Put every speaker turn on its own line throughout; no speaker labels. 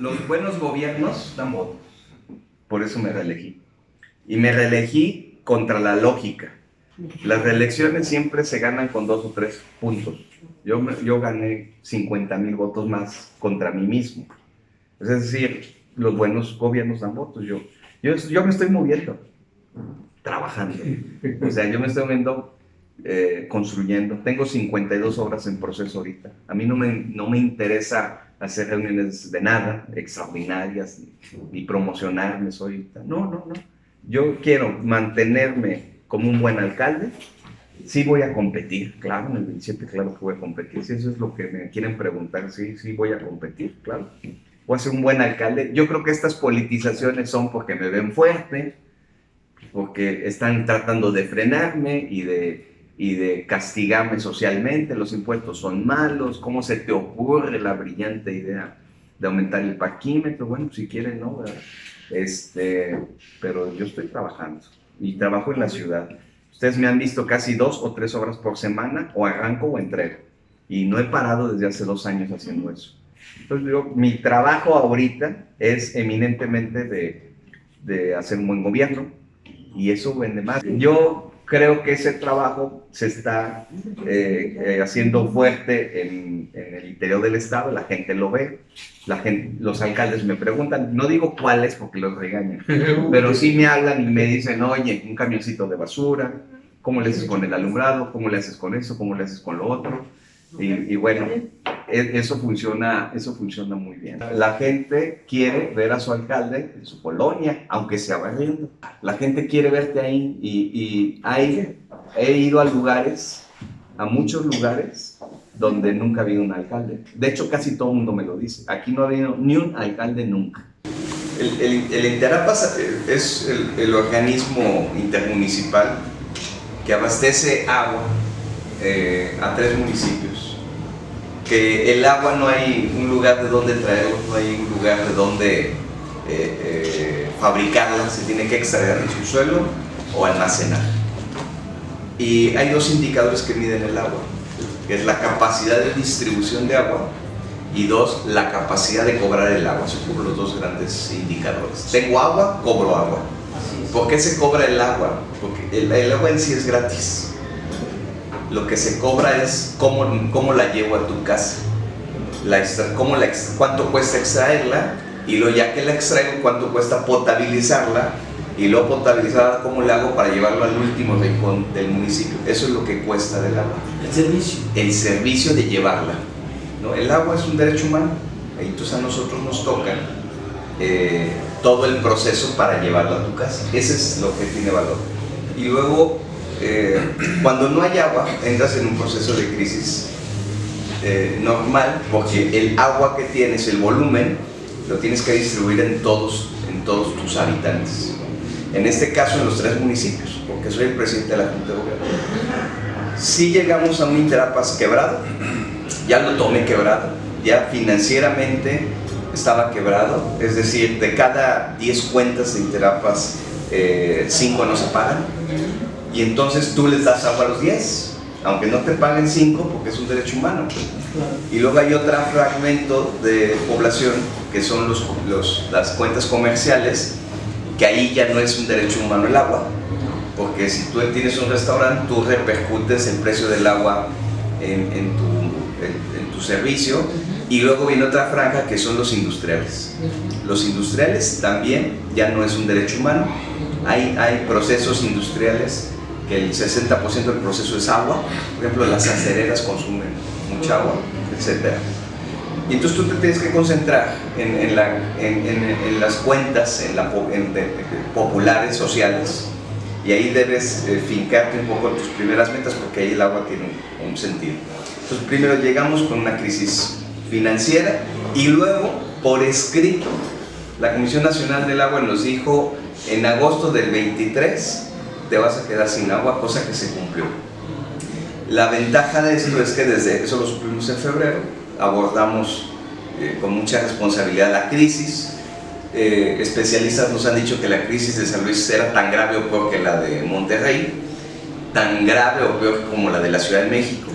los buenos gobiernos dan votos. Por eso me reelegí. Y me reelegí contra la lógica. Las reelecciones siempre se ganan con 2 o 3 puntos. Yo gané 50,000 votos más contra mí mismo. Es decir, los buenos gobiernos dan votos. Yo me estoy moviendo, trabajando. O sea, yo me estoy moviendo, construyendo. Tengo 52 obras en proceso ahorita. A mí no me interesa hacer reuniones de nada, extraordinarias, ni promocionarme. No. Yo quiero mantenerme como un buen alcalde. Sí voy a competir, claro, en el 27, claro que voy a competir. Si eso es lo que me quieren preguntar, sí voy a competir, claro. Voy a ser un buen alcalde. Yo creo que estas politizaciones son porque me ven fuerte, porque están tratando de frenarme y de castigarme socialmente. Los impuestos son malos. ¿Cómo se te ocurre la brillante idea de aumentar el parquímetro? Bueno, si quieren, no, pero yo estoy trabajando y trabajo en la ciudad. Ustedes me han visto casi 2 o 3 obras por semana, o arranco o entrego. Y no he parado desde hace 2 años haciendo eso. Entonces, mi trabajo ahorita es eminentemente de hacer un buen gobierno, y eso vende más. Yo creo que ese trabajo se está haciendo fuerte en el interior del estado. La gente lo ve, los alcaldes me preguntan, no digo cuáles porque los regañan, pero sí me hablan y me dicen, oye, un camioncito de basura, ¿cómo le haces con el alumbrado? ¿Cómo le haces con eso? ¿Cómo le haces con lo otro? Y bueno, eso funciona muy bien. La gente quiere ver a su alcalde en su colonia, aunque sea barriendo. La gente quiere verte ahí, y he ido a muchos lugares donde nunca ha habido un alcalde. De hecho, casi todo el mundo me lo dice. Aquí no ha habido ni un alcalde nunca. El Interapas es el organismo intermunicipal que abastece agua a 3 municipios. Que el agua no hay un lugar de donde traerla, no hay un lugar de donde fabricarla, se tiene que extraer del subsuelo o almacenar. Y hay 2 indicadores que miden el agua, que es la capacidad de distribución de agua, y 2, la capacidad de cobrar el agua. Son como los 2 grandes indicadores. Tengo agua, cobro agua. ¿Por qué se cobra el agua? Porque el agua en sí es gratis. Lo que se cobra es cómo la llevo a tu casa, cuánto cuesta extraerla, y luego ya que la extraigo, cuánto cuesta potabilizarla, y luego potabilizada, cómo la hago para llevarlo al último rincón del municipio. Eso es lo que cuesta del agua. El servicio de llevarla, ¿no? El agua es un derecho humano, entonces a nosotros nos toca todo el proceso para llevarla a tu casa. Ese es lo que tiene valor. Y luego, cuando no hay agua, entras en un proceso de crisis normal, porque el agua que tienes, el volumen, lo tienes que distribuir en todos tus habitantes. En este caso, en los 3 municipios, porque soy el presidente de la Junta de Gobierno. Si llegamos a un Interapas quebrado, ya lo tomé quebrado, ya financieramente estaba quebrado, es decir, de cada 10 cuentas de Interapas, 5 no se pagan, y entonces tú les das agua a los 10, aunque no te paguen 5, porque es un derecho humano. Y luego hay otro fragmento de población que son las cuentas comerciales, que ahí ya no es un derecho humano el agua, porque si tú tienes un restaurante, tú repercutes el precio del agua en tu servicio. Y luego viene otra franja que son los industriales. Los industriales también ya no es un derecho humano. Hay procesos industriales que el 60% del proceso es agua. Por ejemplo, las acereras consumen mucha agua, etc. Y entonces tú te tienes que concentrar en las cuentas populares, sociales, y ahí debes fincarte un poco en tus primeras metas, porque ahí el agua tiene un sentido. Entonces primero llegamos con una crisis financiera, y luego por escrito la Comisión Nacional del Agua nos dijo: en agosto del 23 te vas a quedar sin agua, cosa que se cumplió. La ventaja de esto es que desde eso lo supimos en febrero, abordamos con mucha responsabilidad la crisis. Especialistas nos han dicho que la crisis de San Luis era tan grave o peor que la de Monterrey, tan grave o peor como la de la Ciudad de México.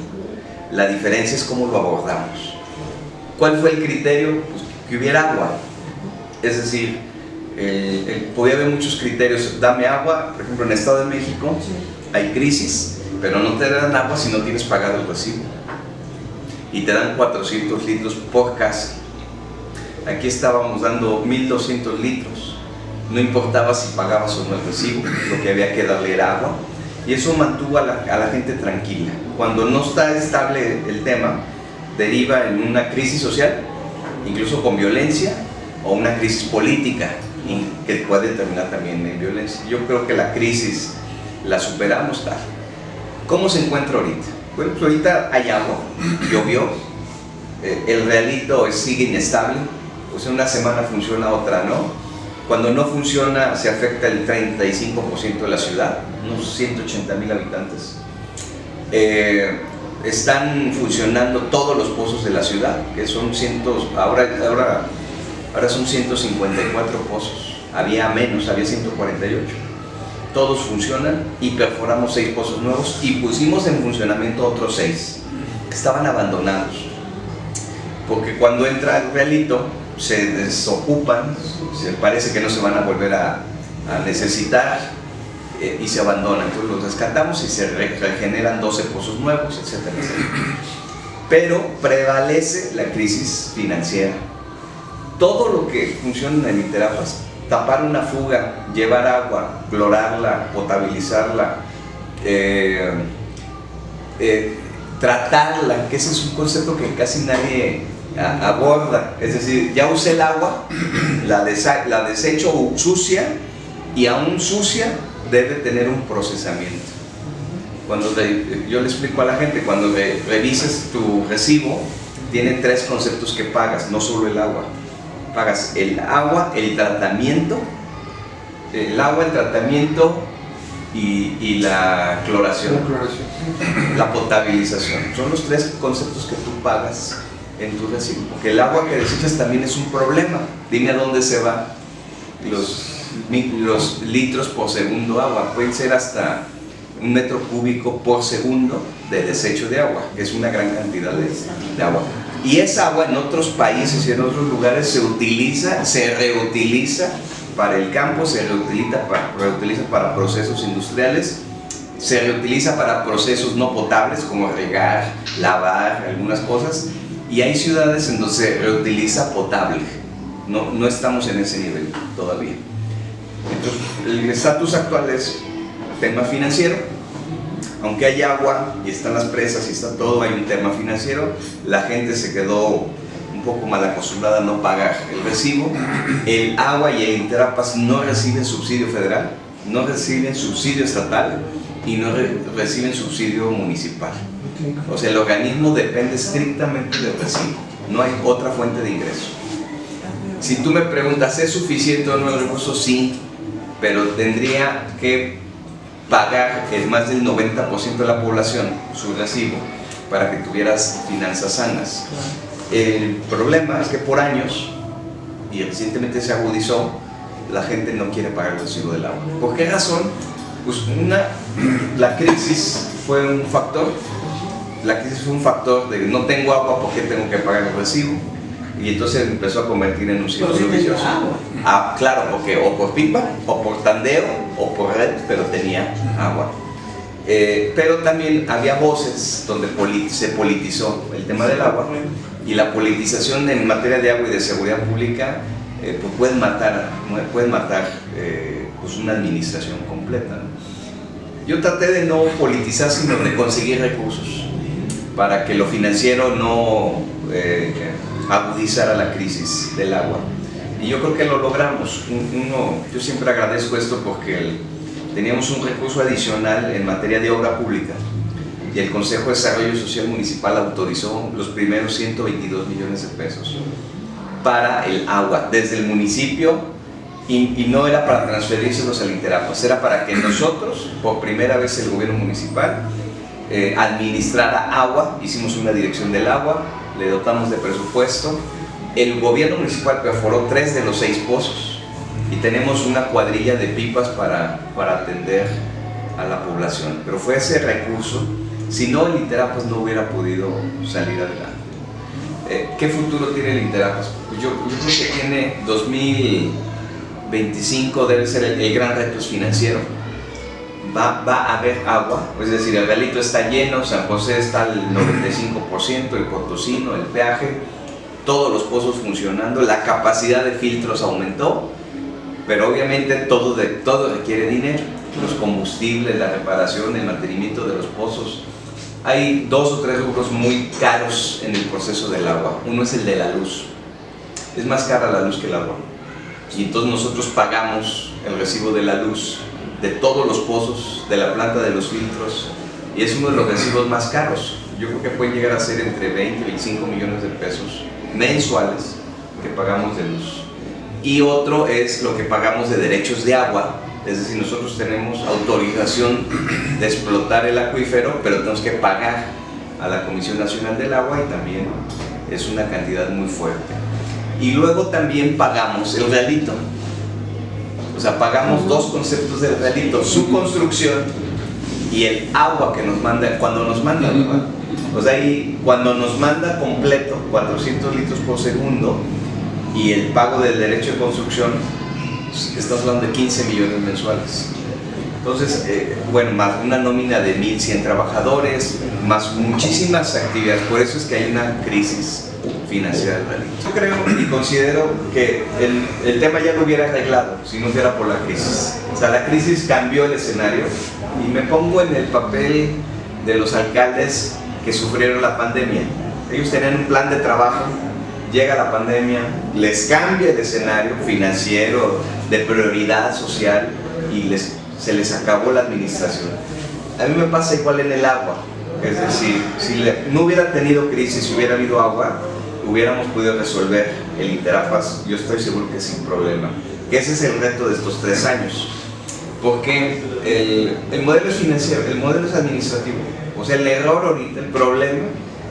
La diferencia es cómo lo abordamos. ¿Cuál fue el criterio? Pues que hubiera agua. Es decir, podía haber muchos criterios. Dame agua, por ejemplo en el Estado de México hay crisis, pero no te dan agua si no tienes pagado el recibo. Y te dan 400 litros por casa. Aquí estábamos dando 1200 litros. No importaba si pagabas o no el recibo, lo que había que darle era agua. Y eso mantuvo a la gente tranquila. Cuando no está estable el tema, deriva en una crisis social, incluso con violencia, o una crisis política, que puede terminar también en violencia. Yo creo que la crisis la superamos tal. ¿Cómo se encuentra ahorita? Bueno, pues ahorita hay agua, llovió, el realito sigue inestable, o sea, una semana funciona, otra no. Cuando no funciona se afecta el 35% de la ciudad, unos 180,000 habitantes. Están funcionando todos los pozos de la ciudad, que son ahora son 154 pozos, había menos, había 148. Todos funcionan y perforamos 6 pozos nuevos y pusimos en funcionamiento otros 6 que estaban abandonados, porque cuando entra el realito se desocupan, parece que no se van a volver a necesitar, y se abandonan. Entonces los rescatamos y se regeneran 12 pozos nuevos, etcétera, etcétera. Pero prevalece la crisis financiera. Todo lo que funciona en Interapas, tapar una fuga, llevar agua, clorarla, potabilizarla, tratarla, que ese es un concepto que casi nadie aborda. Es decir, ya usé el agua, la desecho sucia, y aún sucia debe tener un procesamiento. Yo le explico a la gente, cuando revises tu recibo, tiene 3 conceptos que pagas, no solo el agua. Pagas el agua, el tratamiento, y la cloración, la potabilización. Son los 3 conceptos que tú pagas en tu recibo, porque el agua que desechas también es un problema. Dime a dónde se va los litros por segundo agua. Pueden ser hasta 1 metro cúbico por segundo de desecho de agua, que es una gran cantidad de agua. Y esa agua en otros países y en otros lugares se reutiliza para el campo, se reutiliza para procesos industriales, se reutiliza para procesos no potables como regar, lavar, algunas cosas, y hay ciudades en donde se reutiliza potable. No estamos en ese nivel todavía. Entonces, el estatus actual es tema financiero. Aunque hay agua y están las presas y está todo, hay un tema financiero. La gente se quedó un poco mal acostumbrada a no pagar el recibo. El agua y el Interapas no reciben subsidio federal, no reciben subsidio estatal y no reciben subsidio municipal. O sea, el organismo depende estrictamente del recibo, no hay otra fuente de ingreso. Si tú me preguntas, ¿es suficiente o no el recurso? Sí, pero tendría que pagar más del 90% de la población su recibo para que tuvieras finanzas sanas. El problema es que por años, y recientemente se agudizó, la gente no quiere pagar el recibo del agua. ¿Por qué razón? Pues la crisis fue un factor. La crisis fue un factor de no tengo agua, ¿por qué tengo que pagar el recibo? Y entonces empezó a convertir en un círculo vicioso. Claro, porque o por pipa, o por tandeo, o por red, pero tenía agua. Pero también había voces donde se politizó el tema del agua, y la politización en materia de agua y de seguridad pública pues pueden matar pues una administración completa, ¿no? Yo traté de no politizar, sino de conseguir recursos para que lo financiero no agudizara la crisis del agua, y yo creo que lo logramos. Yo siempre agradezco esto porque teníamos un recurso adicional en materia de obra pública, y el Consejo de Desarrollo Social Municipal autorizó los primeros 122 millones de pesos para el agua desde el municipio, y no era para transferírselos al Interapas, era para que nosotros, por primera vez el gobierno municipal, administrara agua. Hicimos una dirección del agua, le dotamos de presupuesto, el gobierno municipal perforó 3 de los 6 pozos, y tenemos una cuadrilla de pipas para atender a la población. Pero fue ese recurso, si no el Interapas no hubiera podido salir adelante. ¿Qué futuro tiene el Interapas? Pues yo creo que tiene 2025, debe ser el gran reto financiero. Va a haber agua, es decir, el Realito está lleno, San José está al 95%, el Potosino, el peaje, todos los pozos funcionando, la capacidad de filtros aumentó, pero obviamente todo requiere dinero, los combustibles, la reparación, el mantenimiento de los pozos. Hay 2 o 3 rubros muy caros en el proceso del agua. Uno es el de la luz. Es más cara la luz que el agua. Y entonces nosotros pagamos el recibo de la luz de todos los pozos, de la planta de los filtros, y es uno de los recibos más caros. Yo creo que puede llegar a ser entre 20 y 25 millones de pesos mensuales que pagamos de luz. Y otro es lo que pagamos de derechos de agua, es decir, nosotros tenemos autorización de explotar el acuífero, pero tenemos que pagar a la Comisión Nacional del Agua y también es una cantidad muy fuerte. Y luego también pagamos el Realito, o sea, pagamos 2 conceptos del Realito, su construcción y el agua que nos manda, cuando nos manda, ¿verdad? O sea, y cuando nos manda completo, 400 litros por segundo, y el pago del derecho de construcción, estás hablando de 15 millones mensuales. Entonces, bueno, más una nómina de 1,100 trabajadores, más muchísimas actividades, por eso es que hay una crisis financiera del Realito. Yo creo y considero que el tema ya lo hubiera arreglado si no fuera por la crisis. O sea, la crisis cambió el escenario y me pongo en el papel de los alcaldes que sufrieron la pandemia. Ellos tenían un plan de trabajo, llega la pandemia, les cambia el escenario financiero, de prioridad social y se les acabó la administración. A mí me pasa igual en el agua, es decir, si no hubiera tenido crisis, si hubiera habido agua, hubiéramos podido resolver el Interapas, yo estoy seguro que sin problema. Que ese es el reto de estos 3 años, porque el modelo es financiero, el modelo es administrativo. O sea, el error ahorita, el problema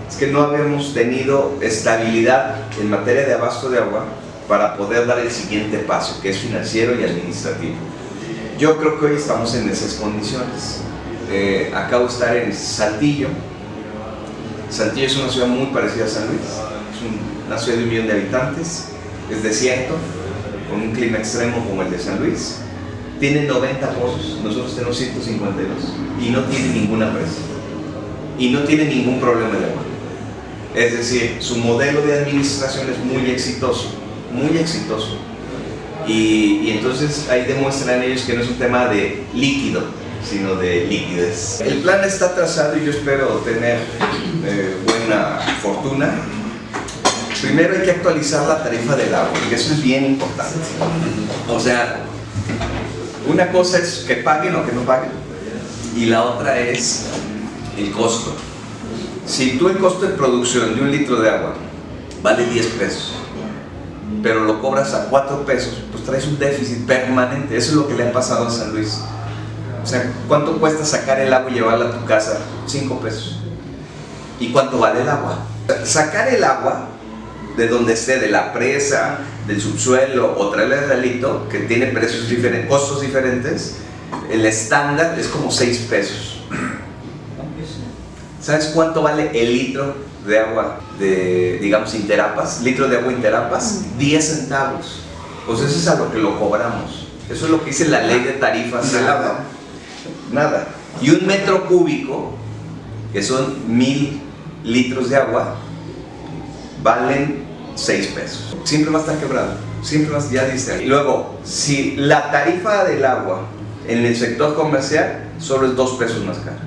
es que no habíamos tenido estabilidad en materia de abasto de agua para poder dar el siguiente paso, que es financiero y administrativo. Yo creo que hoy estamos en esas condiciones. Acabo de estar en Saltillo. Saltillo es una ciudad muy parecida a San Luis, es una ciudad de 1 millón de habitantes, es desierto, con un clima extremo como el de San Luis. Tiene 90 pozos, nosotros tenemos 152 y no tiene ninguna presa y no tiene ningún problema de agua. Es decir, su modelo de administración es muy exitoso, muy exitoso. Y entonces ahí demuestran ellos que no es un tema de líquido, sino de liquidez. El plan está trazado y yo espero tener buena fortuna. Primero hay que actualizar la tarifa del agua, y eso es bien importante. O sea, una cosa es que paguen o que no paguen, y la otra es el costo. Si tú el costo de producción de 1 litro de agua vale 10 pesos, pero lo cobras a 4 pesos, pues traes un déficit permanente. Eso es lo que le ha pasado a San Luis. O sea, ¿cuánto cuesta sacar el agua y llevarla a tu casa? 5 pesos. ¿Y cuánto vale el agua? Sacar el agua de donde esté, de la presa, del subsuelo, o traerla al Realito, que tiene precios diferentes, costos diferentes, el estándar es como 6 pesos. ¿Sabes cuánto vale el litro de agua de, digamos, Interapas? Litro de agua Interapas, 10 centavos. Pues eso es a lo que lo cobramos. Eso es lo que dice la ley de tarifas del agua. Nada. Y 1 metro cúbico, que son 1000 litros de agua, valen 6 pesos. Siempre va a estar quebrado. Siempre va a estar, ya dice. Y luego, si la tarifa del agua en el sector comercial solo es 2 pesos más cara.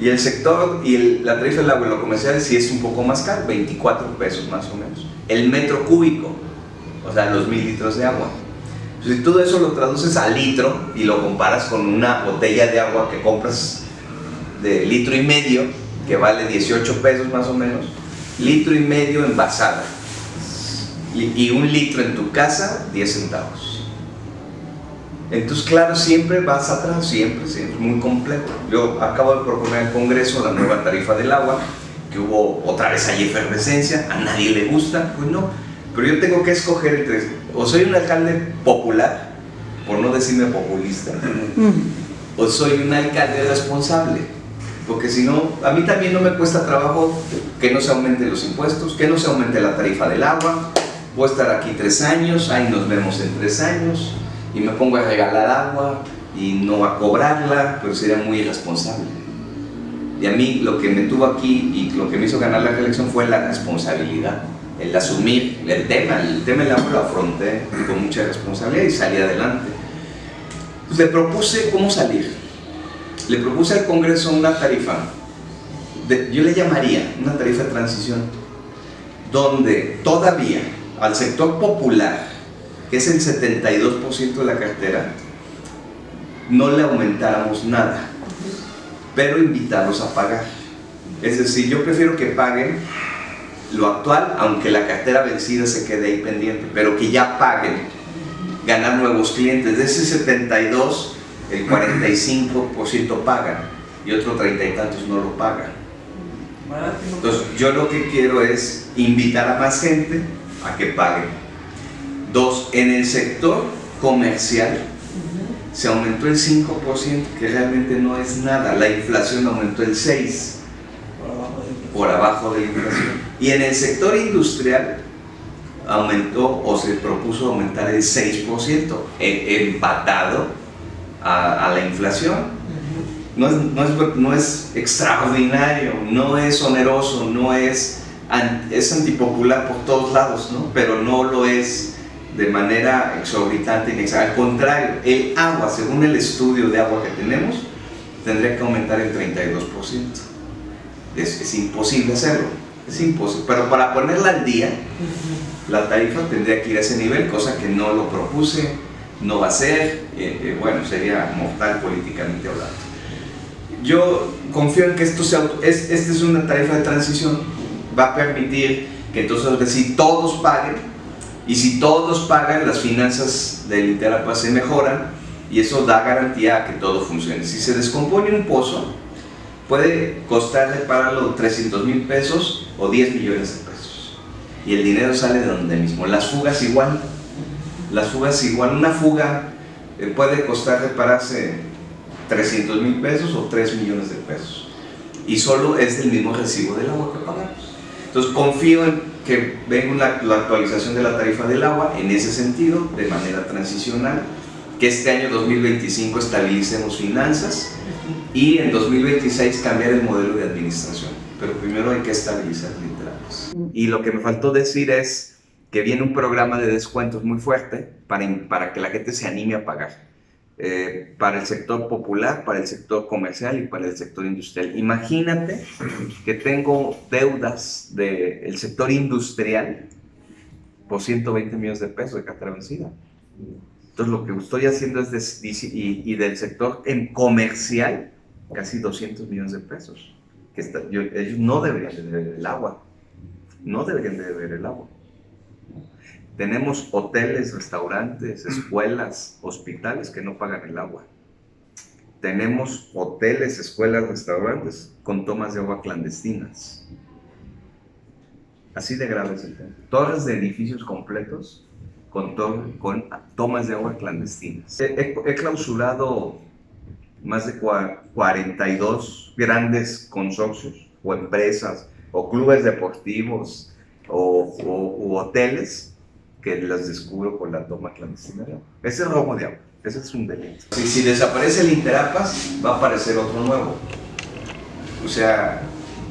Y el sector y la tarifa del agua en lo comercial sí es un poco más caro, 24 pesos más o menos. El metro cúbico, o sea, los 1000 litros de agua. Si todo eso lo traduces a litro y lo comparas con una botella de agua que compras de 1,5 litros, que vale 18 pesos más o menos, 1,5 litros envasada. Y 1 litro en tu casa, 10 centavos. Entonces, claro, siempre vas atrás, siempre, es muy complejo. Yo acabo de proponer al Congreso la nueva tarifa del agua, que hubo otra vez ahí efervescencia, a nadie le gusta, pues no. Pero yo tengo que escoger entre, o soy un alcalde popular, por no decirme populista, o soy un alcalde responsable. Porque si no, a mí también no me cuesta trabajo que no se aumenten los impuestos, que no se aumente la tarifa del agua, puedo estar aquí 3 años, ahí nos vemos en 3 años, y me pongo a regalar agua y no a cobrarla, pues sería muy irresponsable. Y a mí lo que me tuvo aquí y lo que me hizo ganar la reelección fue la responsabilidad, el asumir el tema del agua lo afronté con mucha responsabilidad y salí adelante. Pues le propuse cómo salir. Le propuse al Congreso una tarifa, yo le llamaría una tarifa de transición, donde todavía al sector popular, que es el 72% de la cartera, no le aumentáramos nada, pero invitarlos a pagar. Es decir, yo prefiero que paguen lo actual, aunque la cartera vencida se quede ahí pendiente, pero que ya paguen, ganar nuevos clientes. De ese 72, el 45% pagan y otro 30 y tantos no lo pagan. Entonces yo lo que quiero es invitar a más gente a que paguen. 2, en el sector comercial se aumentó el 5%, que realmente no es nada. La inflación aumentó el 6%, por abajo de la inflación. Y en el sector industrial aumentó o se propuso aumentar el 6%, empatado a la inflación. No es extraordinario, no es oneroso, es antipopular por todos lados, ¿no? Pero no lo es de manera exorbitante. Al contrario, el agua, según el estudio de agua que tenemos, tendría que aumentar el 32%. Es imposible hacerlo, es imposible. Pero para ponerla al día, la tarifa tendría que ir a ese nivel, cosa que no lo propuse, no va a ser, bueno, sería mortal políticamente hablando. Yo confío en que esta es una tarifa de transición, va a permitir que entonces si todos paguen, y si todos pagan, las finanzas del Interapa se mejoran y eso da garantía a que todo funcione. Si se descompone un pozo, puede costar repararlo 300,000 pesos o 10 millones de pesos y el dinero sale de donde mismo. Las fugas igual, una fuga puede costar repararse 300,000 pesos o 3 millones de pesos y solo es del mismo recibo del agua que pagamos. Entonces confío en que venga la actualización de la tarifa del agua en ese sentido, de manera transicional, que este año 2025 estabilicemos finanzas y en 2026 cambiar el modelo de administración, pero primero hay que estabilizar literales. Y lo que me faltó decir es que viene un programa de descuentos muy fuerte para que la gente se anime a pagar. Para el sector popular, para el sector comercial y para el sector industrial. Imagínate que tengo deudas del sector industrial por 120 millones de pesos de cartera vencida. Entonces lo que estoy haciendo es y del sector comercial casi 200 millones de pesos. Ellos no deberían de deber el agua. No deberían de deber el agua. Tenemos hoteles, restaurantes, escuelas, hospitales que no pagan el agua. Tenemos hoteles, escuelas, restaurantes con tomas de agua clandestinas. Así de grave es el tema. Torres de edificios completos con tomas de agua clandestinas. He clausurado más de 42 grandes consorcios o empresas o clubes deportivos o hoteles que las descubro por la toma clandestina de agua. Ese es robo de agua, ese es un delito. Si desaparece el Interapas, va a aparecer otro nuevo. O sea,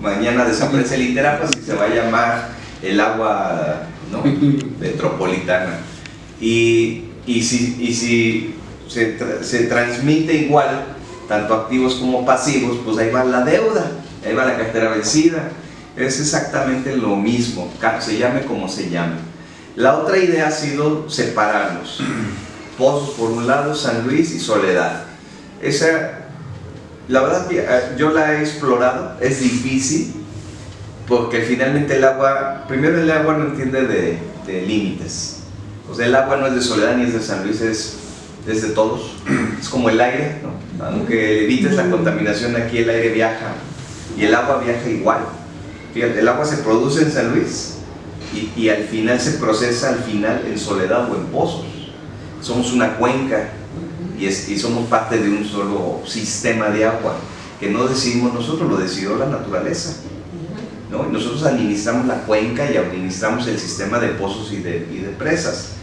mañana desaparece el Interapas y se va a llamar el agua, ¿no?, metropolitana. Y si se transmite igual, tanto activos como pasivos, pues ahí va la deuda, ahí va la cartera vencida. Es exactamente lo mismo, se llame como se llame. La otra idea ha sido separarlos. Pozos por un lado, San Luis y Soledad. La verdad que yo la he explorado, es difícil, porque finalmente el agua no entiende de límites. O sea, el agua no es de Soledad ni es de San Luis, es de todos. Es como el aire, ¿no? Aunque evites la contaminación, aquí el aire viaja y el agua viaja igual. Fíjate, el agua se produce en San Luis y al final se procesa en Soledad o en Pozos. Somos una cuenca y somos parte de un solo sistema de agua que no decidimos nosotros, lo decidió la naturaleza. ¿no? Nosotros administramos la cuenca y administramos el sistema de pozos y de presas.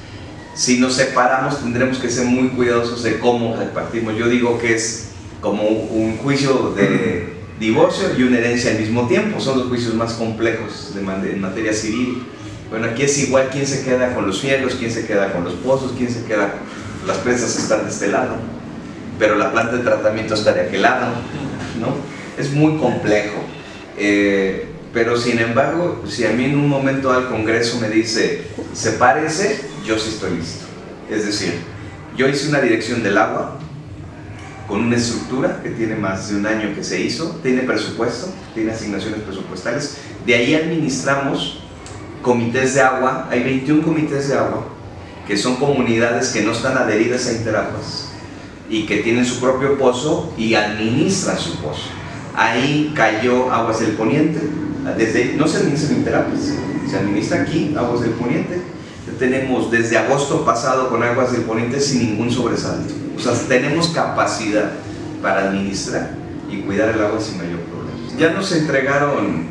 Si nos separamos, tendremos que ser muy cuidadosos de cómo repartimos. Yo digo que es como un juicio de divorcio y una herencia al mismo tiempo. Son los juicios más complejos en materia civil. Bueno, aquí es igual quién se queda con los cielos, quién se queda con los pozos, quién se queda con las presas. Están de este lado, pero la planta de tratamiento está de aquel lado, ¿no? Es muy complejo. Pero sin embargo, si a mí en un momento al Congreso me dice sepárese, yo sí estoy listo. Es decir, yo hice una dirección del agua con una estructura que tiene más de un año que se hizo, tiene presupuesto, tiene asignaciones presupuestales. De ahí administramos comités de agua. Hay 21 comités de agua que son comunidades que no están adheridas a Interaguas y que tienen su propio pozo y administran su pozo. Ahí cayó Aguas del Poniente. No se administra en Interaguas, se administra aquí Aguas del Poniente. Tenemos desde agosto pasado con Aguas del Poniente sin ningún sobresalto. O sea, tenemos capacidad para administrar y cuidar el agua sin mayor problema. Ya nos entregaron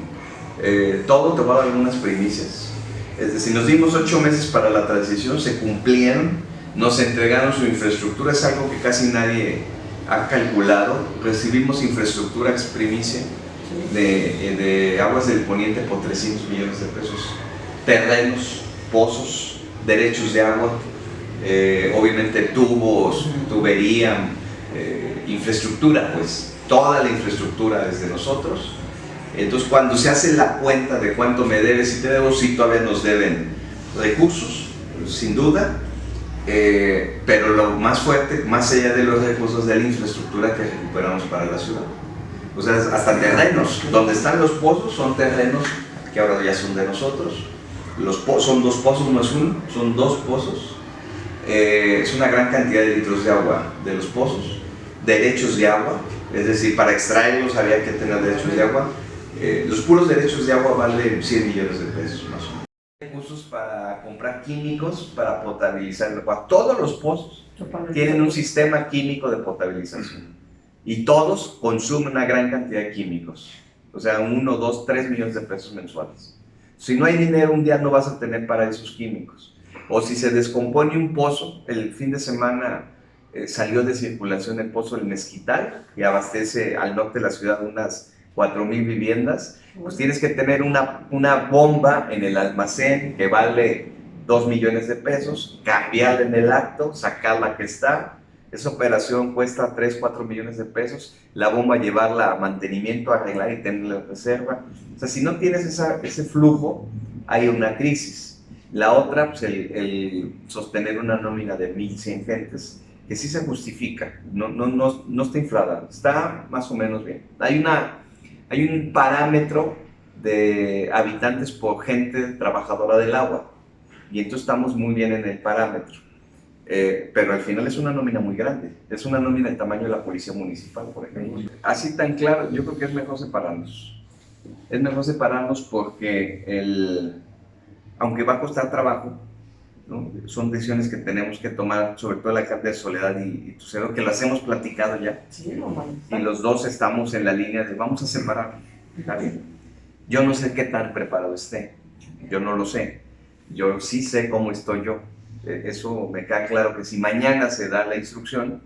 todo, te voy a dar algunas primicias. Es decir, nos dimos 8 meses para la transición, se cumplieron, nos entregaron su infraestructura, es algo que casi nadie ha calculado. Recibimos infraestructura ex primicia de Aguas del Poniente por 300 millones de pesos. Terrenos, pozos, derechos de agua, obviamente tubos, tubería, infraestructura, pues toda la infraestructura es de nosotros. Entonces cuando se hace la cuenta de cuánto me debes, si te debo, sí todavía nos deben recursos, sin duda, pero lo más fuerte, más allá de los recursos, de la infraestructura que recuperamos para la ciudad. O sea, hasta terrenos, donde están los pozos son terrenos que ahora ya son de nosotros. Son 2 pozos, no es uno, son 2 pozos. Es una gran cantidad de litros de agua de los pozos. Derechos de agua, es decir, para extraerlos había que tener derechos de agua. Los puros derechos de agua valen 100 millones de pesos más o menos. Recursos para comprar químicos para potabilizar el agua. Todos los pozos tienen un sistema químico de potabilización y todos consumen una gran cantidad de químicos. O sea, 1, 2, 3 millones de pesos mensuales. Si no hay dinero, un día no vas a tener para esos químicos. O si se descompone un pozo, el fin de semana salió de circulación el pozo del Mezquital, que abastece al norte de la ciudad unas 4,000 viviendas, pues tienes que tener una bomba en el almacén que vale 2 millones de pesos, cambiarla en el acto, sacar la que está. Esa operación cuesta 3, 4 millones de pesos, la bomba llevarla a mantenimiento, arreglar y tenerla en reserva. O sea, si no tienes ese flujo, hay una crisis. La otra, pues el sostener una nómina de 1,100 gentes, que sí se justifica, no está inflada, está más o menos bien. Hay un parámetro de habitantes por gente trabajadora del agua, y entonces estamos muy bien en el parámetro. Pero al final es una nómina muy grande, es una nómina del tamaño de la policía municipal, por ejemplo. Así tan claro, yo creo que es mejor separarnos. Es mejor separarnos porque aunque va a costar trabajo, ¿no? Son decisiones que tenemos que tomar, sobre todo la alcalde de Soledad y Tucero, que las hemos platicado ya. Sí, y los dos estamos en la línea de vamos a separar. ¿Está bien? Yo no sé qué tan preparado esté, yo no lo sé. Yo sí sé cómo estoy yo. Eso me queda claro que si mañana se da la instrucción,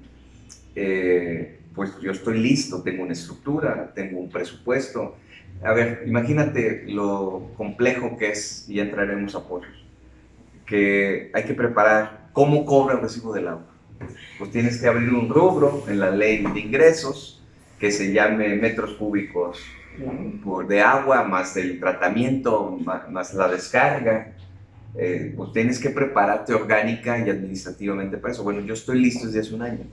pues yo estoy listo, tengo una estructura, tengo un presupuesto. A ver, imagínate lo complejo que es, y ya entraremos a apoyos, que hay que preparar cómo cobra el recibo del agua. Pues tienes que abrir un rubro en la ley de ingresos que se llame metros cúbicos de agua, más el tratamiento, más la descarga. Pues tienes que prepararte orgánica y administrativamente para eso. Bueno, yo estoy listo desde hace un año,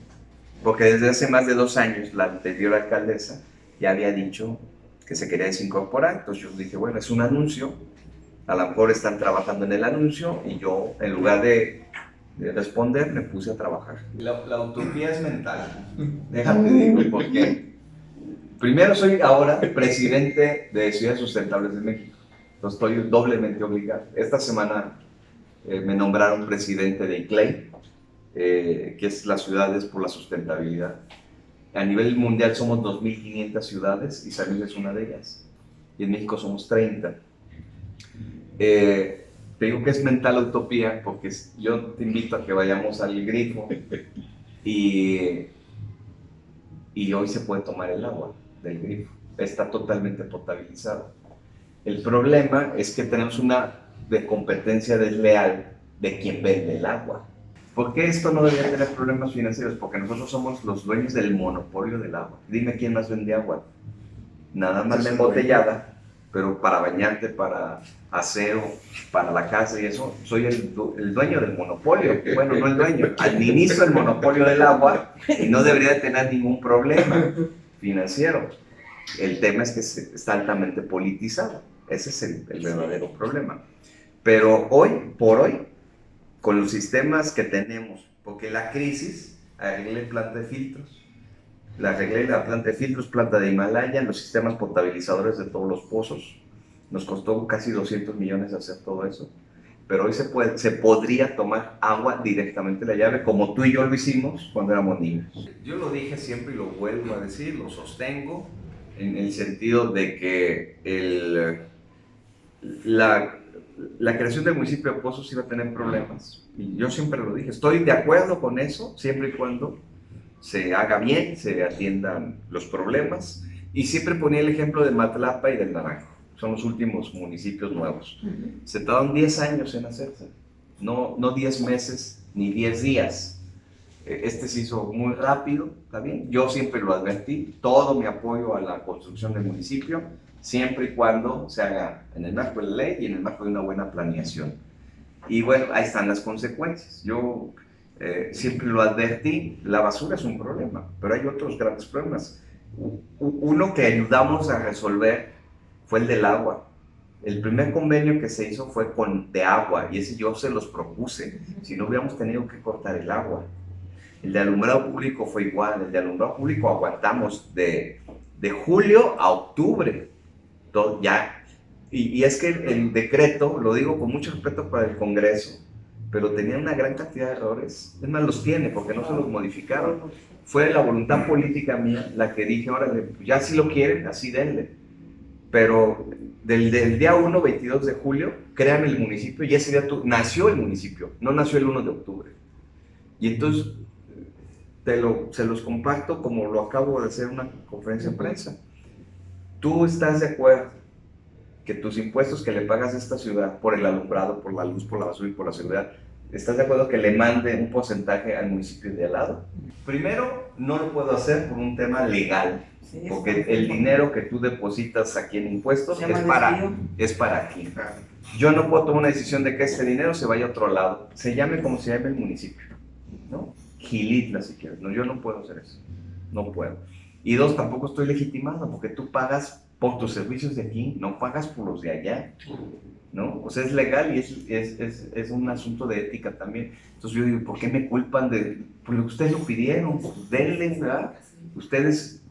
porque desde hace más de 2 años la anterior alcaldesa ya había dicho que se quería desincorporar. Entonces yo dije, bueno, es un anuncio, a lo mejor están trabajando en el anuncio, y yo, en lugar de responder, me puse a trabajar. La utopía es mental, déjate digo por qué. Primero, soy ahora presidente de Ciudades Sustentables de México. Entonces estoy doblemente obligado. Esta semana me nombraron presidente de ICLEI, que es las ciudades por la sustentabilidad. A nivel mundial somos 2,500 ciudades y San Luis es una de ellas. y en México somos 30. Te digo que es mental utopía porque yo te invito a que vayamos al grifo y hoy se puede tomar el agua del grifo, está totalmente potabilizado. El problema es que tenemos una de competencia desleal de quien vende el agua. ¿Por qué esto no debería tener problemas financieros? Porque nosotros somos los dueños del monopolio del agua. Dime quién más vende agua. Nada más la embotellada, pero para bañarte, para aseo, para la casa y eso, soy el dueño del monopolio. Bueno, no el dueño, administro el monopolio del agua y no debería de tener ningún problema financiero. El tema es que está altamente politizado. Ese es el verdadero problema. Pero hoy por hoy, con los sistemas que tenemos, porque la crisis, arreglé planta de filtros, planta de Himalaya, los sistemas potabilizadores de todos los pozos, nos costó casi 200 millones hacer todo eso, pero hoy se podría tomar agua directamente de la llave, como tú y yo lo hicimos cuando éramos niños. Yo lo dije siempre y lo vuelvo a decir, lo sostengo, en el sentido de que la creación del municipio de Pozos iba a tener problemas, y yo siempre lo dije, estoy de acuerdo con eso, siempre y cuando se haga bien, se atiendan los problemas, y siempre ponía el ejemplo de Matlapa y del Naranjo, son los últimos municipios nuevos. Se tardaron 10 años en hacerse, no 10 meses ni 10 días. Este se hizo muy rápido, ¿está bien? Yo siempre lo advertí, todo mi apoyo a la construcción del municipio, siempre y cuando se haga en el marco de la ley y en el marco de una buena planeación. Y bueno, ahí están las consecuencias. Yo siempre lo advertí, la basura es un problema, pero hay otros grandes problemas. Uno que ayudamos a resolver fue el del agua. El primer convenio que se hizo fue de agua, y ese yo se los propuse, si no hubiéramos tenido que cortar el agua. El de alumbrado público fue igual, el de alumbrado público aguantamos de julio a octubre, todo, ya. Y es que el decreto, lo digo con mucho respeto para el Congreso, pero tenía una gran cantidad de errores, es más, los tiene porque no se los modificaron. Fue la voluntad política mía la que dije, órale, ya si lo quieren, así denle. Pero del día 1, 22 de julio, crean el municipio y ese día nació el municipio, no nació el 1 de octubre. Y entonces se los comparto como lo acabo de hacer en una conferencia de prensa. ¿Tú estás de acuerdo que tus impuestos que le pagas a esta ciudad por el alumbrado, por la luz, por la basura y por la seguridad, estás de acuerdo que le mande un porcentaje al municipio de al lado? Primero, no lo puedo hacer por un tema legal, porque el dinero que tú depositas aquí en impuestos es para aquí. Yo no puedo tomar una decisión de que ese dinero se vaya a otro lado, se llame como se llame el municipio, ¿no? Gilitla si quieres, no, yo no puedo hacer eso, no puedo. Y dos, tampoco estoy legitimado, porque tú pagas por tus servicios de aquí, no pagas por los de allá, ¿no? O sea, es legal y es un asunto de ética también. Entonces yo digo, ¿por qué me culpan de por lo que ustedes lo pidieron? Pues denle, ¿verdad? Ustedes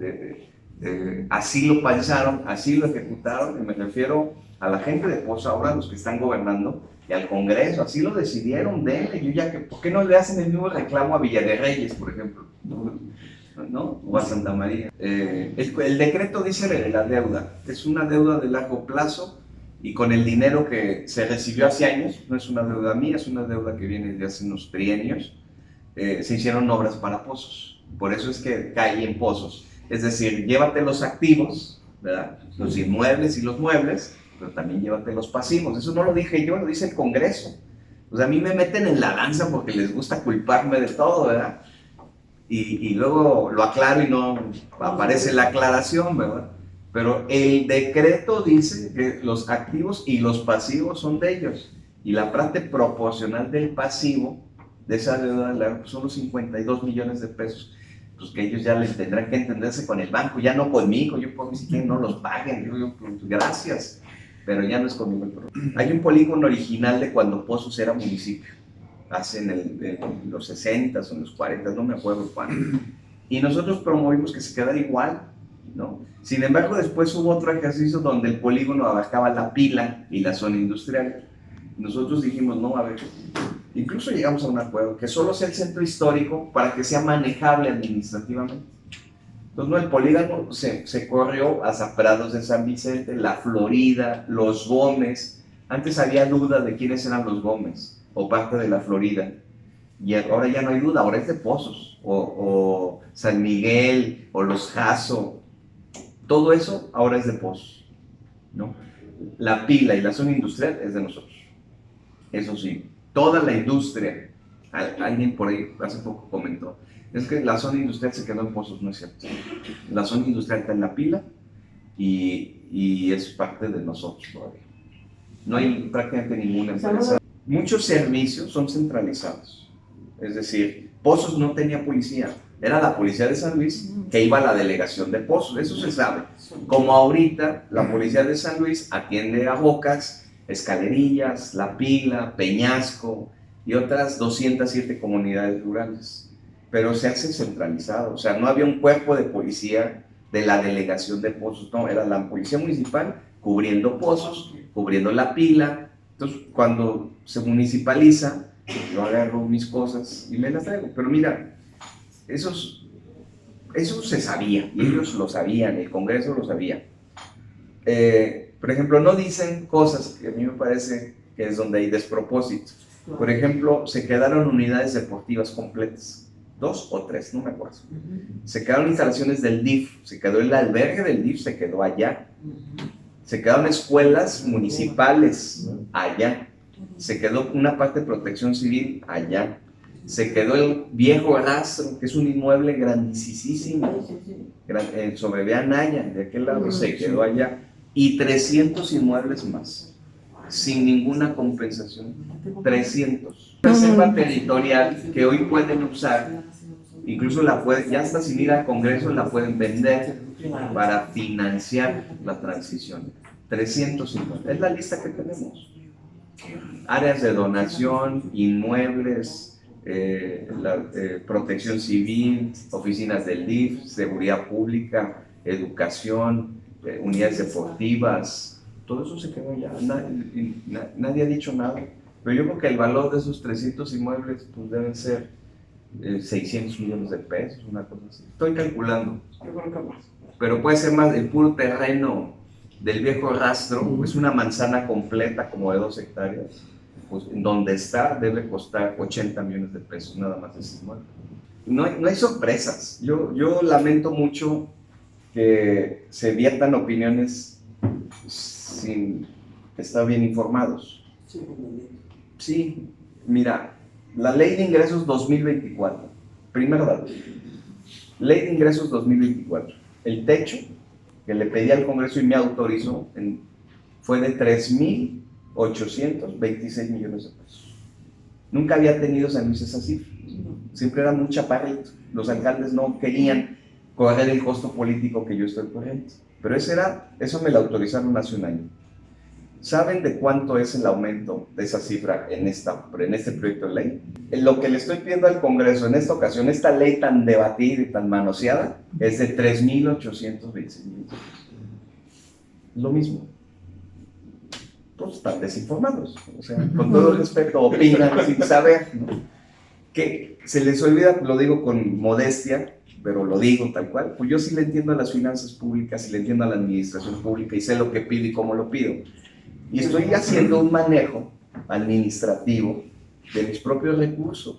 así lo pensaron, así lo ejecutaron, y me refiero a la gente de Pozos ahora, los que están gobernando, y al Congreso, así lo decidieron, denle. Yo ya que, ¿por qué no le hacen el mismo reclamo a Villa de Reyes, por ejemplo? ¿No? O a Santa María. El decreto dice la deuda, es una deuda de largo plazo, y con el dinero que se recibió hace años, no es una deuda mía, es una deuda que viene de hace unos trienios, se hicieron obras para Pozos, por eso es que cae en Pozos, es decir, llévate los activos, ¿verdad? Los inmuebles y los muebles, pero también llévate los pasivos. Eso no lo dije yo, lo dice el Congreso. O sea, a mí me meten en la lanza porque les gusta culparme de todo, ¿verdad? Y luego lo aclaro y no aparece la aclaración, ¿verdad? Pero el decreto dice que los activos y los pasivos son de ellos, y la parte proporcional del pasivo de esa deuda son los 52 millones de pesos, pues que ellos ya les tendrán que entenderse con el banco, ya no conmigo. Yo puedo decir que no los paguen, yo pues, gracias, pero ya no es conmigo el problema. Hay un polígono original de cuando Pozos era municipio, hace en los 60 o en los 40, no me acuerdo cuándo, y nosotros promovimos que se quedara igual, ¿no? Sin embargo, después hubo otro ejercicio donde el polígono abarcaba la pila y la zona industrial. Nosotros dijimos, no, a ver, incluso llegamos a un acuerdo, que solo sea el centro histórico para que sea manejable administrativamente. Entonces, no, el polígono se corrió hacia Prados de San Vicente, La Florida, Los Gómez. Antes había duda de quiénes eran los Gómez, o parte de La Florida. Y ahora ya no hay duda, ahora es de Pozos, o San Miguel, o Los Jasso. Todo eso ahora es de Pozos, ¿no? La pila y la zona industrial es de nosotros. Eso sí, toda la industria, alguien por ahí hace poco comentó, es que la zona industrial se quedó en Pozos, no es cierto. La zona industrial está en la pila y es parte de nosotros todavía. No hay prácticamente ninguna empresa. Muchos servicios son centralizados. Es decir, Pozos no tenía policía, era la policía de San Luis que iba a la delegación de Pozos, eso se sabe. Como ahorita la policía de San Luis atiende a Bocas, Escalerillas, La Pila, Peñasco y otras 207 comunidades rurales. Pero se hace centralizado, o sea, no había un cuerpo de policía de la delegación de Pozos, no, era la policía municipal cubriendo Pozos, cubriendo La Pila. Entonces, cuando se municipaliza, yo agarro mis cosas y me las traigo. Pero mira, eso se sabía, y ellos lo sabían, el Congreso lo sabía. Por ejemplo, no dicen cosas que a mí me parece que es donde hay despropósito. Por ejemplo, se quedaron unidades deportivas completas, 2 o 3, no me acuerdo. Se quedaron instalaciones del DIF, se quedó el albergue del DIF, se quedó allá. Se quedaron escuelas municipales allá. Se quedó una parte de protección civil allá. Se quedó el viejo rastro, que es un inmueble grandísimo, sobre Vía Naya, de aquel lado, se quedó allá. Y 300 inmuebles más, sin ninguna compensación. 300. Reserva territorial que hoy pueden usar, incluso ya hasta sin ir al Congreso la pueden vender para financiar la transición. 350. Es la lista que tenemos. Áreas de donación, inmuebles, protección civil, oficinas del DIF, seguridad pública, educación, unidades deportivas, todo eso se quedó ya. Nadie ha dicho nada. Pero yo creo que el valor de esos 300 inmuebles pues, deben ser 600 millones de pesos, una cosa así. Estoy calculando. Pero puede ser más, el puro terreno del viejo rastro, es una manzana completa como de 2 hectáreas, pues donde está debe costar 80 millones de pesos nada más ese inmueble. No hay sorpresas. Yo lamento mucho que se viertan opiniones sin estar bien informados. Sí, mira, la Ley de Ingresos 2024, primer dato, Ley de Ingresos 2024, el techo que le pedí al Congreso y me autorizó fue de 3.826 millones de pesos. Nunca había tenido San Luis esa cifra, siempre era muy chaparrito, los alcaldes no querían correr el costo político que yo estoy corriendo, pero eso me lo autorizaron hace un año. ¿Saben de cuánto es el aumento de esa cifra en este proyecto de ley? Lo que le estoy pidiendo al Congreso en esta ocasión, esta ley tan debatida y tan manoseada, es de 3.826 millones. Lo mismo. Todos están desinformados, o sea, con todo el respeto, opinan sin saber, ¿no? Que se les olvida, lo digo con modestia, pero lo digo tal cual, pues yo sí le entiendo a las finanzas públicas, sí le entiendo a la administración pública y sé lo que pido y cómo lo pido. Y estoy haciendo un manejo administrativo de mis propios recursos.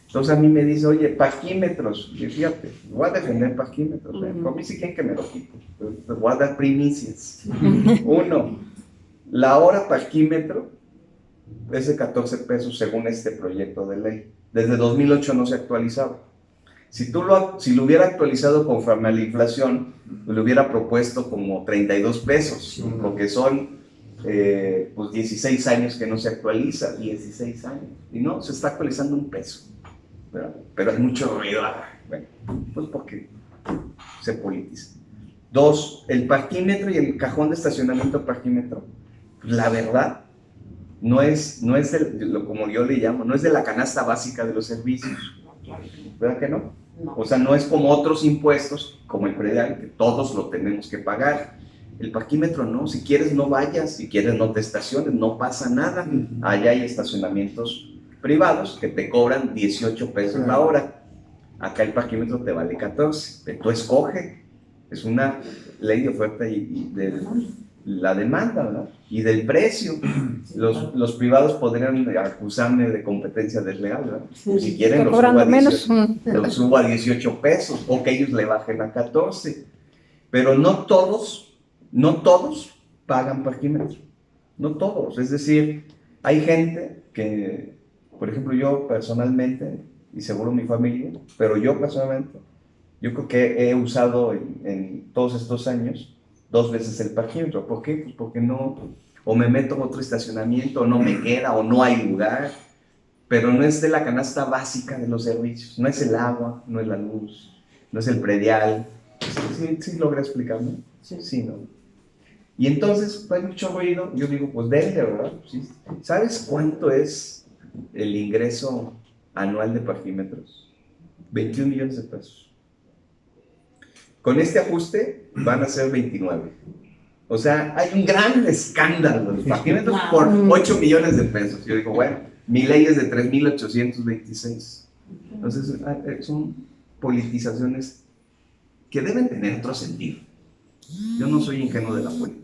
Entonces a mí me dice, oye, parquímetros, y fíjate, voy a defender parquímetros, por mí sí quieren que me lo quito, pero voy a dar primicias. 1, la hora parquímetro es de 14 pesos según este proyecto de ley. Desde 2008 no se actualizaba. Si lo hubiera actualizado conforme a la inflación, le hubiera propuesto como 32 pesos, lo que son pues 16 años que no se actualiza, 16 años, y no, se está actualizando 1 peso, pero hay mucho ruido, bueno, pues porque se politiza. 2, el parquímetro y el cajón de estacionamiento parquímetro, la verdad, no es como yo le llamo, no es de la canasta básica de los servicios, ¿verdad que no? O sea, no es como otros impuestos, como el predial, que todos lo tenemos que pagar. El parquímetro no, si quieres no vayas, si quieres no te estaciones, no pasa nada. Allá hay estacionamientos privados que te cobran 18 pesos la hora. acá el parquímetro te vale 14, tú escoge, es una ley de oferta y de la demanda, ¿verdad? Y del precio. Los privados podrían acusarme de competencia desleal, ¿verdad? Si quieren lo subo a 18 pesos, o que ellos le bajen a 14, pero no todos pagan parquímetro, no todos, es decir, hay gente que, por ejemplo, yo personalmente, y seguro mi familia, pero yo personalmente, yo creo que he usado en todos estos años 2 veces el parquímetro. ¿Por qué? Pues porque no, o me meto en otro estacionamiento, o no me queda, o no hay lugar, pero no es de la canasta básica de los servicios, no es el agua, no es la luz, no es el predial. ¿Sí logra explicarme? Sí, ¿no? Y entonces, hay mucho ruido, yo digo, pues denle, ¿verdad? ¿Sí? ¿Sabes cuánto es el ingreso anual de parquímetros? 21 millones de pesos. Con este ajuste van a ser 29. O sea, hay un gran escándalo de parquímetros por 8 millones de pesos. Yo digo, bueno, mi ley es de 3,826. Entonces, son politizaciones que deben tener otro sentido. Yo no soy ingenuo de la política.